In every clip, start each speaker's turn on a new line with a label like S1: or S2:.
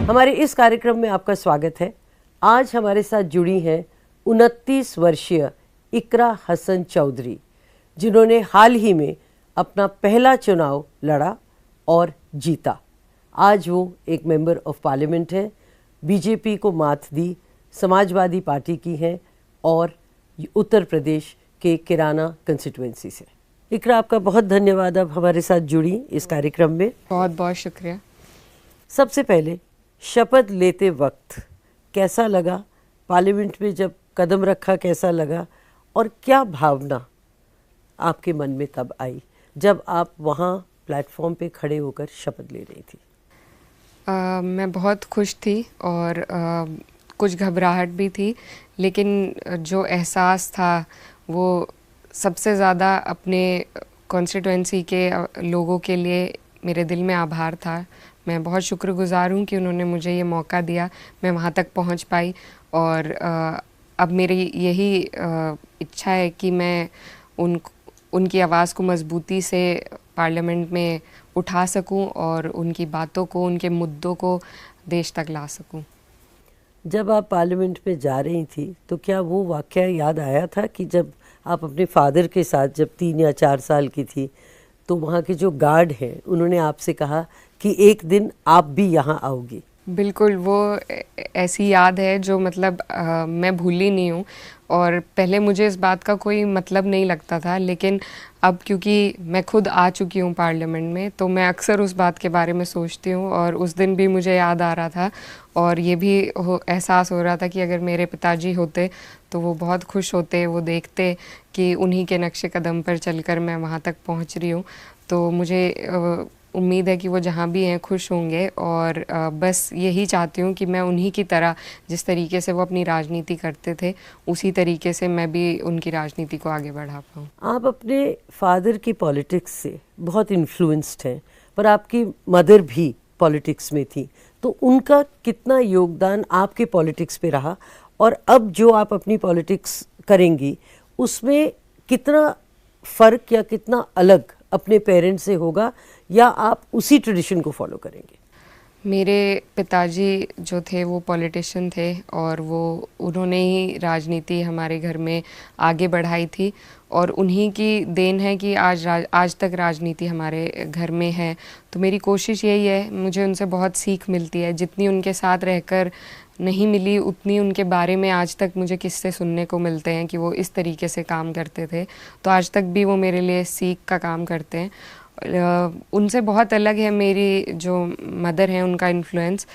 S1: हमारे इस कार्यक्रम में आपका स्वागत है। आज हमारे साथ जुड़ी हैं 29 वर्षीय इकरा हसन चौधरी, जिन्होंने हाल ही में अपना पहला चुनाव लड़ा और जीता। आज वो एक मेंबर ऑफ पार्लियामेंट है, बीजेपी को मात दी, समाजवादी पार्टी की हैं और उत्तर प्रदेश के किराना कंस्टिट्यूएंसी से। इकरा, आपका बहुत धन्यवाद अब हमारे साथ जुड़ी इस कार्यक्रम में।
S2: बहुत बहुत शुक्रिया।
S1: सबसे पहले शपथ लेते वक्त कैसा लगा, पार्लियामेंट में जब कदम रखा कैसा लगा, और क्या भावना आपके मन में तब आई जब आप वहाँ प्लेटफॉर्म पे खड़े होकर शपथ ले रही थी?
S2: मैं बहुत खुश थी और कुछ घबराहट भी थी, लेकिन जो एहसास था वो सबसे ज़्यादा अपने कॉन्स्टिट्यूएंसी के लोगों के लिए मेरे दिल में आभार था। मैं बहुत शुक्रगुज़ार हूँ कि उन्होंने मुझे ये मौका दिया, मैं वहाँ तक पहुँच पाई। और अब मेरी यही इच्छा है कि मैं उनकी आवाज़ को मजबूती से पार्लियामेंट में उठा सकूं और उनकी बातों को, उनके मुद्दों को देश तक ला सकूं।
S1: जब आप पार्लियामेंट में जा रही थी तो क्या वो वाक़या याद आया था कि जब आप अपने फादर के साथ जब 3 या 4 साल की थी तो वहाँ के जो गार्ड हैं उन्होंने आपसे कहा कि एक दिन आप भी यहाँ आओगी?
S2: बिल्कुल, वो ऐसी याद है जो मतलब मैं भूली नहीं हूँ। और पहले मुझे इस बात का कोई मतलब नहीं लगता था, लेकिन अब क्योंकि मैं खुद आ चुकी हूँ पार्लियामेंट में, तो मैं अक्सर उस बात के बारे में सोचती हूँ। और उस दिन भी मुझे याद आ रहा था और ये भी एहसास हो रहा था कि अगर मेरे पिताजी होते तो वो बहुत खुश होते, वो देखते कि उन्हीं के नक्शे कदम पर चलकर मैं वहाँ तक पहुँच रही हूँ। तो मुझे उम्मीद है कि वो जहाँ भी हैं खुश होंगे। और बस यही चाहती हूँ कि मैं उन्हीं की तरह, जिस तरीके से वो अपनी राजनीति करते थे, उसी तरीके से मैं भी उनकी राजनीति को आगे बढ़ा पाऊँ।
S1: आप अपने फादर की पॉलिटिक्स से बहुत इन्फ्लुएंस्ड हैं, पर आपकी मदर भी पॉलिटिक्स में थी, तो उनका कितना योगदान आपके पॉलिटिक्स पे रहा, और अब जो आप अपनी पॉलिटिक्स करेंगी उसमें कितना फ़र्क या कितना अलग अपने पेरेंट्स से होगा, या आप उसी ट्रेडिशन को फॉलो करेंगे?
S2: मेरे पिताजी जो थे वो पॉलिटिशियन थे और उन्होंने ही राजनीति हमारे घर में आगे बढ़ाई थी, और उन्हीं की देन है कि आज तक राजनीति हमारे घर में है। तो मेरी कोशिश यही है, मुझे उनसे बहुत सीख मिलती है, जितनी उनके साथ रहकर नहीं मिली उतनी उनके बारे में आज तक मुझे किस्से सुनने को मिलते हैं कि वो इस तरीके से काम करते थे। तो आज तक भी वो मेरे लिए सीख का काम करते हैं। उनसे बहुत अलग है मेरी जो मदर हैं, उनका इन्फ्लुएंस।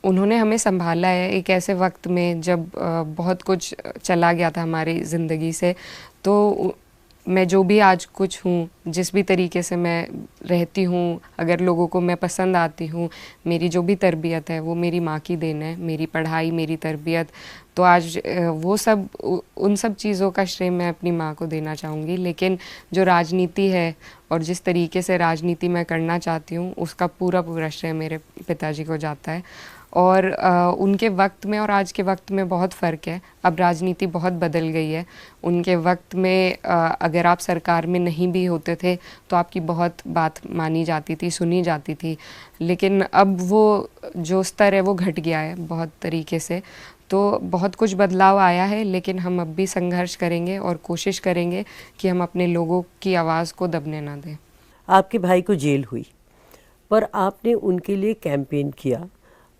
S2: उन्होंने हमें संभाला है एक ऐसे वक्त में जब बहुत कुछ चला गया था हमारी ज़िंदगी से। तो मैं जो भी आज कुछ हूँ, जिस भी तरीके से मैं रहती हूँ, अगर लोगों को मैं पसंद आती हूँ, मेरी जो भी तरबियत है वो मेरी माँ की देन है, मेरी पढ़ाई, मेरी तरबियत। तो आज उन सब चीज़ों का श्रेय मैं अपनी माँ को देना चाहूँगी। लेकिन जो राजनीति है और जिस तरीके से राजनीति मैं करना चाहती हूँ, उसका पूरा श्रेय मेरे पिताजी को जाता है। और उनके वक्त में और आज के वक्त में बहुत फ़र्क है। अब राजनीति बहुत बदल गई है। उनके वक्त में अगर आप सरकार में नहीं भी होते थे तो आपकी बहुत बात मानी जाती थी, सुनी जाती थी। लेकिन अब वो जो स्तर है वो घट गया है बहुत तरीके से। तो बहुत कुछ बदलाव आया है, लेकिन हम अब भी संघर्ष करेंगे और कोशिश करेंगे कि हम अपने लोगों की आवाज़ को दबने ना दें।
S1: आपके भाई को जेल हुई, पर आपने उनके लिए कैंपेन किया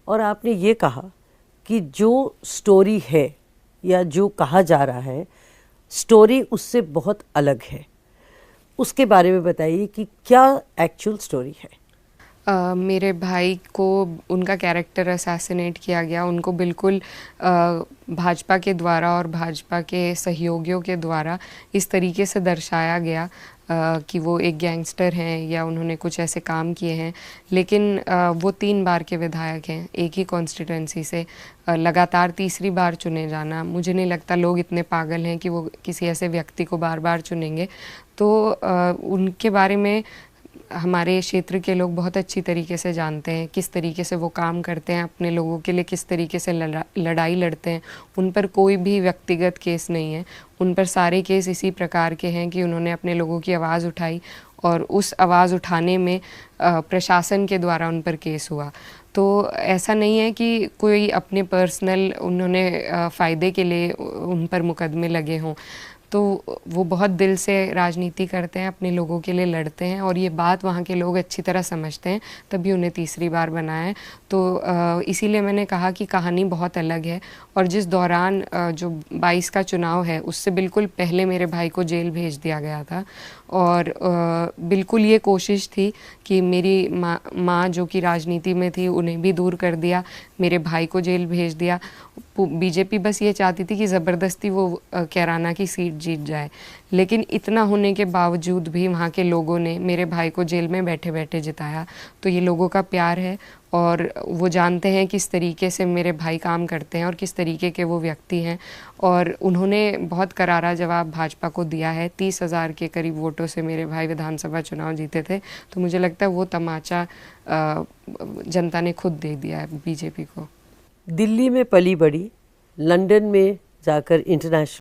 S1: और आपने ये कहा कि जो स्टोरी है या जो कहा जा रहा है, स्टोरी उससे बहुत अलग है। उसके बारे में बताइए कि क्या एक्चुअल स्टोरी है?
S2: मेरे भाई को उनका कैरेक्टर असैसिनेट किया गया। उनको बिल्कुल भाजपा के द्वारा और भाजपा के सहयोगियों के द्वारा इस तरीके से दर्शाया गया कि वो एक गैंगस्टर हैं या उन्होंने कुछ ऐसे काम किए हैं। लेकिन वो 3 बार के विधायक हैं एक ही कॉन्स्टिट्यूंसी से। लगातार तीसरी बार चुने जाना, मुझे नहीं लगता लोग इतने पागल हैं कि वो किसी ऐसे व्यक्ति को बार बार चुनेंगे। तो उनके बारे में हमारे क्षेत्र के लोग बहुत अच्छी तरीके से जानते हैं किस तरीके से वो काम करते हैं, अपने लोगों के लिए किस तरीके से लड़ाई लड़ते हैं। उन पर कोई भी व्यक्तिगत केस नहीं है, उन पर सारे केस इसी प्रकार के हैं कि उन्होंने अपने लोगों की आवाज़ उठाई और उस आवाज़ उठाने में प्रशासन के द्वारा उन पर केस हुआ। तो ऐसा नहीं है कि कोई अपने पर्सनल उन्होंने फ़ायदे के लिए उन पर मुकदमे लगे हों। तो वो बहुत दिल से राजनीति करते हैं, अपने लोगों के लिए लड़ते हैं और ये बात वहाँ के लोग अच्छी तरह समझते हैं, तभी उन्हें तीसरी बार बनाया है। तो इसीलिए मैंने कहा कि कहानी बहुत अलग है। और जिस दौरान जो 22 का चुनाव है उससे बिल्कुल पहले मेरे भाई को जेल भेज दिया गया था और बिल्कुल ये कोशिश थी कि मेरी माँ जो कि राजनीति में थी उन्हें भी दूर कर दिया, मेरे भाई को जेल भेज दिया। बीजेपी बस ये चाहती थी कि ज़बरदस्ती वो कैराना की सीट जीत जाए, लेकिन इतना होने के बावजूद भी वहाँ के लोगों ने मेरे भाई को जेल में बैठे बैठे जिताया। तो ये लोगों का प्यार है और वो जानते हैं किस तरीके से मेरे भाई काम करते हैं और किस तरीके के वो व्यक्ति हैं, और उन्होंने बहुत करारा जवाब भाजपा को दिया है। 30,000 के करीब वोटों से मेरे भाई विधानसभा चुनाव जीते थे। तो मुझे लगता है वो तमाचा जनता ने खुद दे दिया है बीजेपी को।
S1: दिल्ली में पली बड़ी, लंदन में जाकर इंटरनेशनल